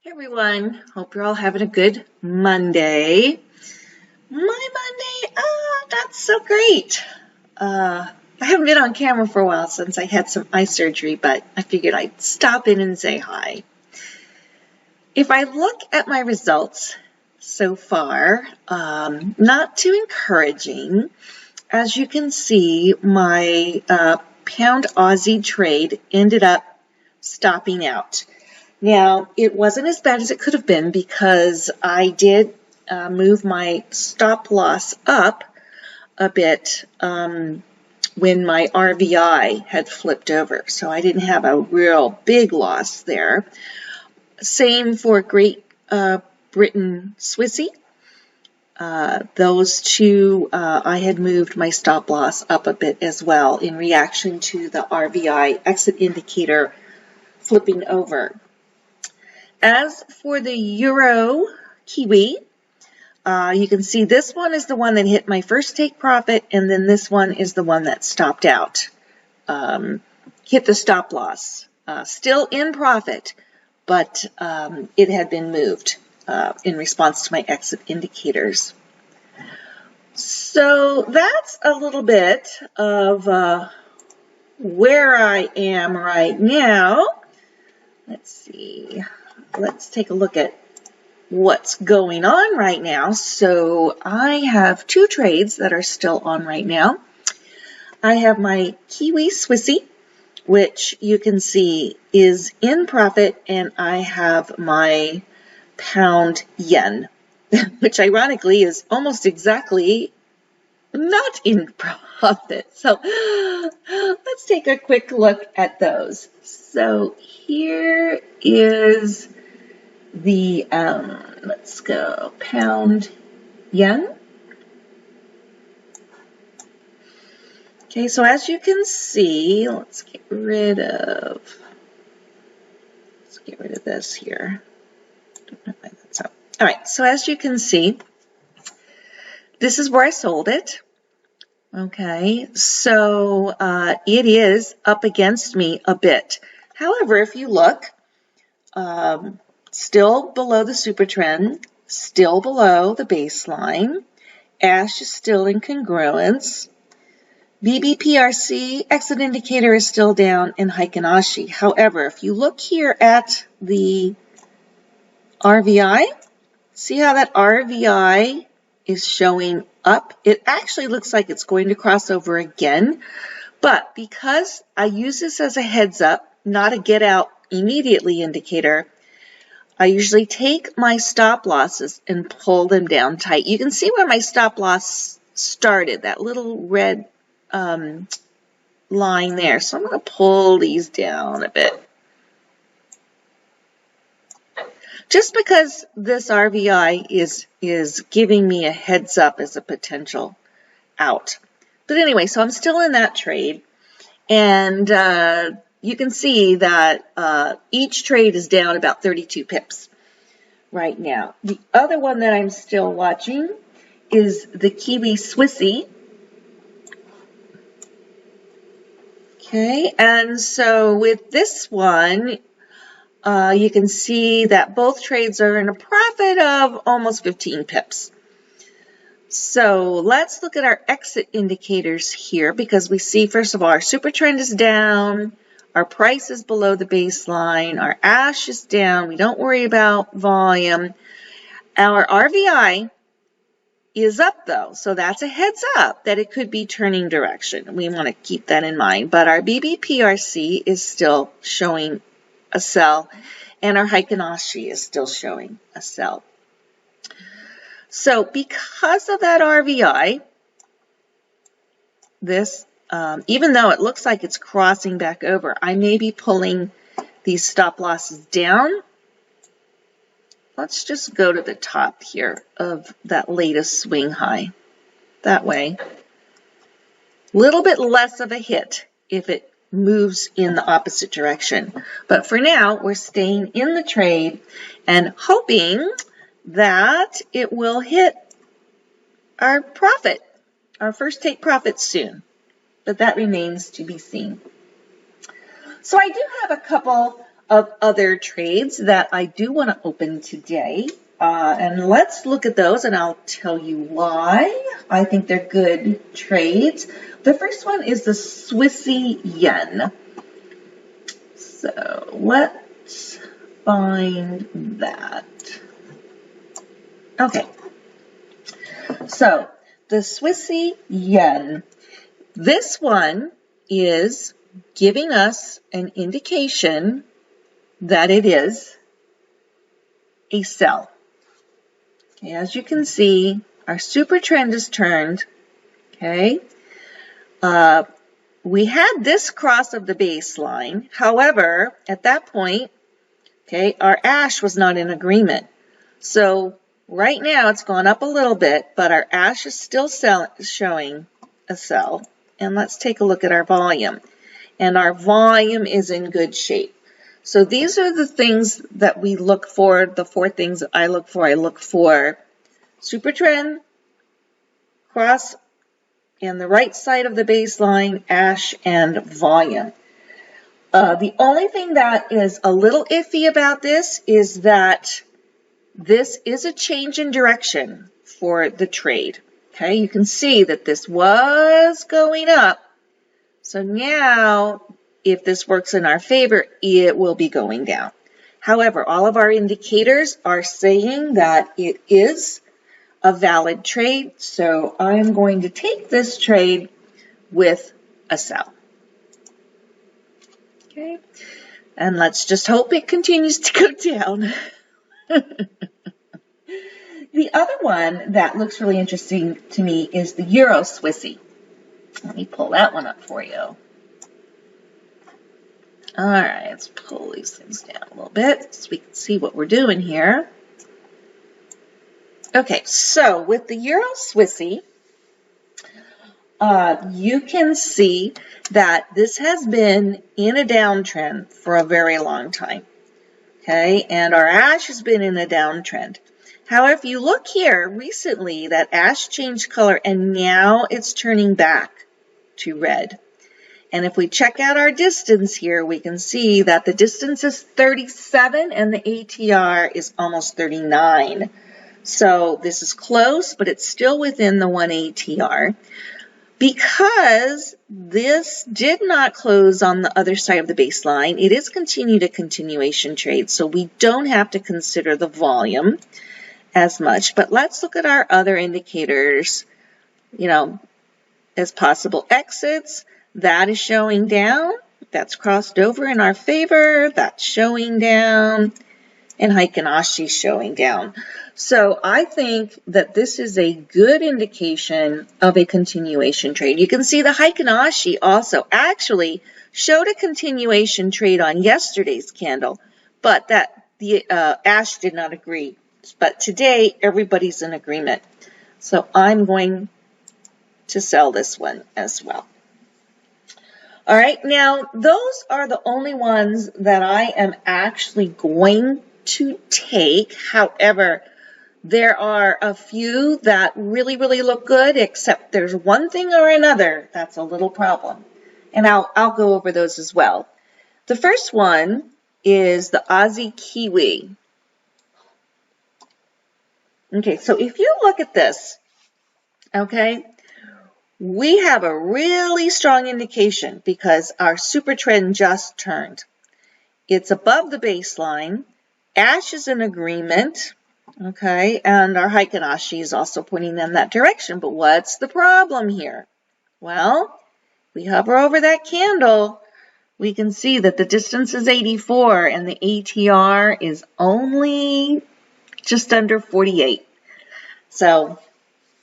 Hey everyone, hope you're all having a good Monday. My Monday, not so great. I haven't been on camera for a while since I had some eye surgery, but I figured I'd stop in and say hi. If I look at my results so far, not too encouraging. As you can see, my pound Aussie trade ended up stopping out. Now, it wasn't as bad as it could have been because I did move my stop loss up a bit when my RVI had flipped over. So I didn't have a real big loss there. Same for Great Britain Swissy. Those two, I had moved my stop loss up a bit as well in reaction to the RVI exit indicator flipping over. As for the Euro Kiwi, you can see this one is the one that hit my first take profit, and then this one is the one that stopped out, hit the stop loss. Still in profit, but it had been moved in response to my exit indicators. So that's a little bit of where I am right now. Let's see. Let's take a look at what's going on right now. So I have two trades that are still on right now. I have my Kiwi Swissy, which you can see is in profit, and I have my pound yen, which ironically is almost exactly not in profit. So let's take a quick look at those. So here is the, let's go, pound yen. Okay, so as you can see, let's get rid of this here. Don't know why that's up. All right, so as you can see, this is where I sold it. Okay, so it is up against me a bit. However, if you look, still below the super trend, still below the baseline. Ash is still in congruence. BBPRC exit indicator is still down, and Heikin Ashi. However, if you look here at the RVI, see how that RVI is showing up? It actually looks like it's going to cross over again, but because I use this as a heads up, not a get out immediately indicator, I usually take my stop losses and pull them down tight. You can see where my stop loss started, that little red line there. So I'm going to pull these down a bit. Just because this RVI is giving me a heads up as a potential out. But anyway, so I'm still in that trade. And you can see that each trade is down about 32 pips right now. The other one that I'm still watching is the Kiwi Swissy. Okay, and so with this one, you can see that both trades are in a profit of almost 15 pips. So let's look at our exit indicators here, because we see, first of all, our super trend is down, our price is below the baseline, our ash is down, we don't worry about volume. Our RVI is up though, so that's a heads up that it could be turning direction. We want to keep that in mind, but our BBPRC is still showing a sell, and our Heikin Ashi is still showing a sell. So because of that RVI, this, even though it looks like it's crossing back over, I may be pulling these stop losses down. Let's just go to the top here of that latest swing high. That way, a little bit less of a hit if it moves in the opposite direction. But for now, we're staying in the trade and hoping that it will hit our profit, our first take profit soon. But that remains to be seen. So I do have a couple of other trades that I do want to open today. And let's look at those, and I'll tell you why I think they're good trades. The first one is the Swissy yen. So let's find that. Okay. So the Swissy yen. This one is giving us an indication that it is a sell. Okay, as you can see, our super trend is turned. Okay, we had this cross of the baseline. However, at that point, okay, our ash was not in agreement. So right now it's gone up a little bit, but our ash is still showing a sell. And let's take a look at our volume. And our volume is in good shape. So these are the things that we look for, the 4 things that I look for. I look for super trend, cross, and the right side of the baseline, ash, and volume. The only thing that is a little iffy about this is that this is a change in direction for the trade. Okay, you can see that this was going up. So now, if this works in our favor, it will be going down. However, all of our indicators are saying that it is a valid trade, so I'm going to take this trade with a sell. Okay, and let's just hope it continues to go down. The other one that looks really interesting to me is the Euro Swissy. Let me pull that one up for you. All right, let's pull these things down a little bit so we can see what we're doing here. Okay, so with the Euro Swissy, you can see that this has been in a downtrend for a very long time. Okay, and our ash has been in a downtrend. However, if you look here recently, that ash changed color and now it's turning back to red. And if we check out our distance here, we can see that the distance is 37 and the ATR is almost 39. So this is close, but it's still within the 1 ATR. Because this did not close on the other side of the baseline, it is continued a continuation trade, so we don't have to consider the volume as much. But let's look at our other indicators, as possible exits. That is showing down. That's crossed over in our favor. That's showing down. And Heikin Ashi showing down. So I think that this is a good indication of a continuation trade. You can see the Heikin Ashi also actually showed a continuation trade on yesterday's candle, but that the ash did not agree. But today, everybody's in agreement. So I'm going to sell this one as well. All right, now those are the only ones that I am actually going to take. However, there are a few that really, really look good, except there's one thing or another that's a little problem. And I'll go over those as well. The first one is the Aussie Kiwi. Okay, so if you look at this, okay, we have a really strong indication because our super trend just turned. It's above the baseline. Ash is in agreement, okay, and our Heikin Ashi is also pointing in that direction. But what's the problem here? Well, we hover over that candle, we can see that the distance is 84 and the ATR is only just under 48. So,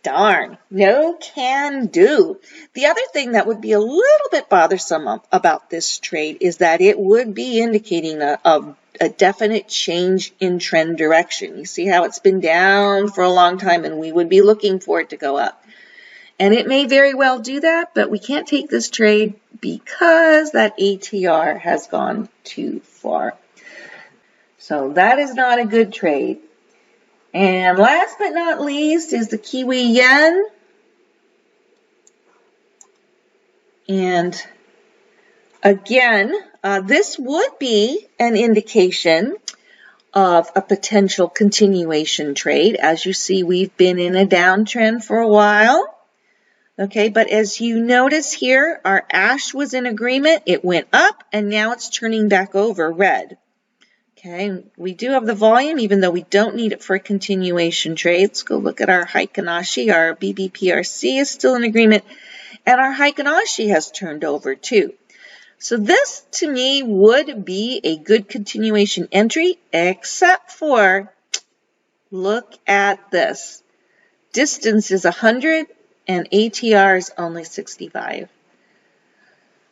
darn, no can do. The other thing that would be a little bit bothersome about this trade is that it would be indicating a definite change in trend direction. You see how it's been down for a long time and we would be looking for it to go up. And it may very well do that, but we can't take this trade because that ATR has gone too far. So that is not a good trade. And last but not least is the Kiwi Yen. And again, This would be an indication of a potential continuation trade. As you see, we've been in a downtrend for a while. Okay, but as you notice here, our ash was in agreement. It went up, and now it's turning back over red. Okay, we do have the volume, even though we don't need it for a continuation trade. Let's go look at our Heikinashi. Our BBPRC is still in agreement, and our Heikinashi has turned over too. So this, to me, would be a good continuation entry, except for, look at this. Distance is 100, and ATR is only 65.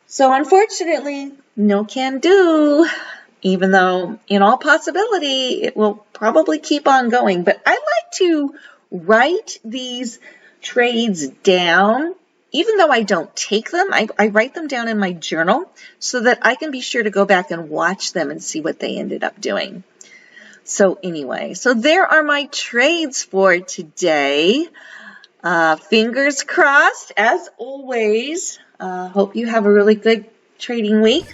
So unfortunately, no can do, even though in all possibility, it will probably keep on going. But I like to write these trades down. Even though I don't take them, I write them down in my journal so that I can be sure to go back and watch them and see what they ended up doing. So anyway, so there are my trades for today. Fingers crossed, as always. Hope you have a really good trading week.